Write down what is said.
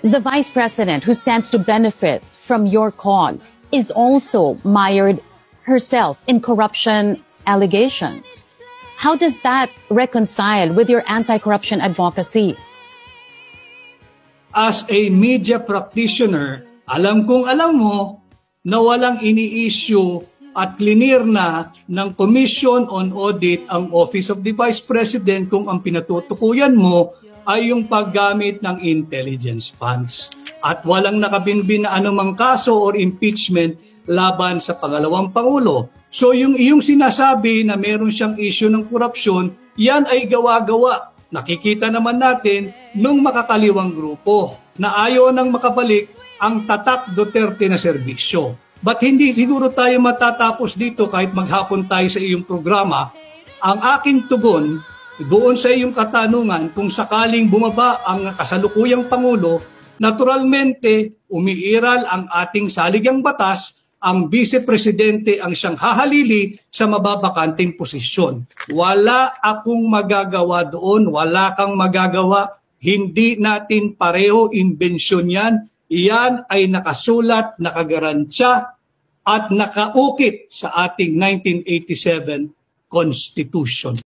The Vice President, who stands to benefit from your con, is also mired herself in corruption allegations. How does that reconcile with your anti-corruption advocacy? As a media practitioner, alam kong alam mo na walang ini-issue at clear na ng Commission on Audit ang Office of the Vice President kung ang pinatutukuyan mo ay yung paggamit ng intelligence funds. At walang nakabinbin na anumang kaso or impeachment laban sa pangalawang Pangulo. So yung iyong sinasabi na meron siyang issue ng korupsyon, yan ay gawa-gawa. Nakikita naman natin nung makakaliwang grupo na ayaw nang makabalik ang tatak Duterte na serbisyo. But hindi siguro tayo matatapos dito kahit maghapon tayo sa iyong programa. Ang aking tugon doon sa iyong katanungan kung sakaling bumaba ang kasalukuyang Pangulo, naturalmente umiiral ang ating saligang batas, ang Vice Presidente ang siyang hahalili sa mababakanting posisyon. Wala akong magagawa doon, wala kang magagawa, hindi natin pareho imbensyon yan. Iyan ay nakasulat, nakagarantya at nakaukit sa ating 1987 Constitution.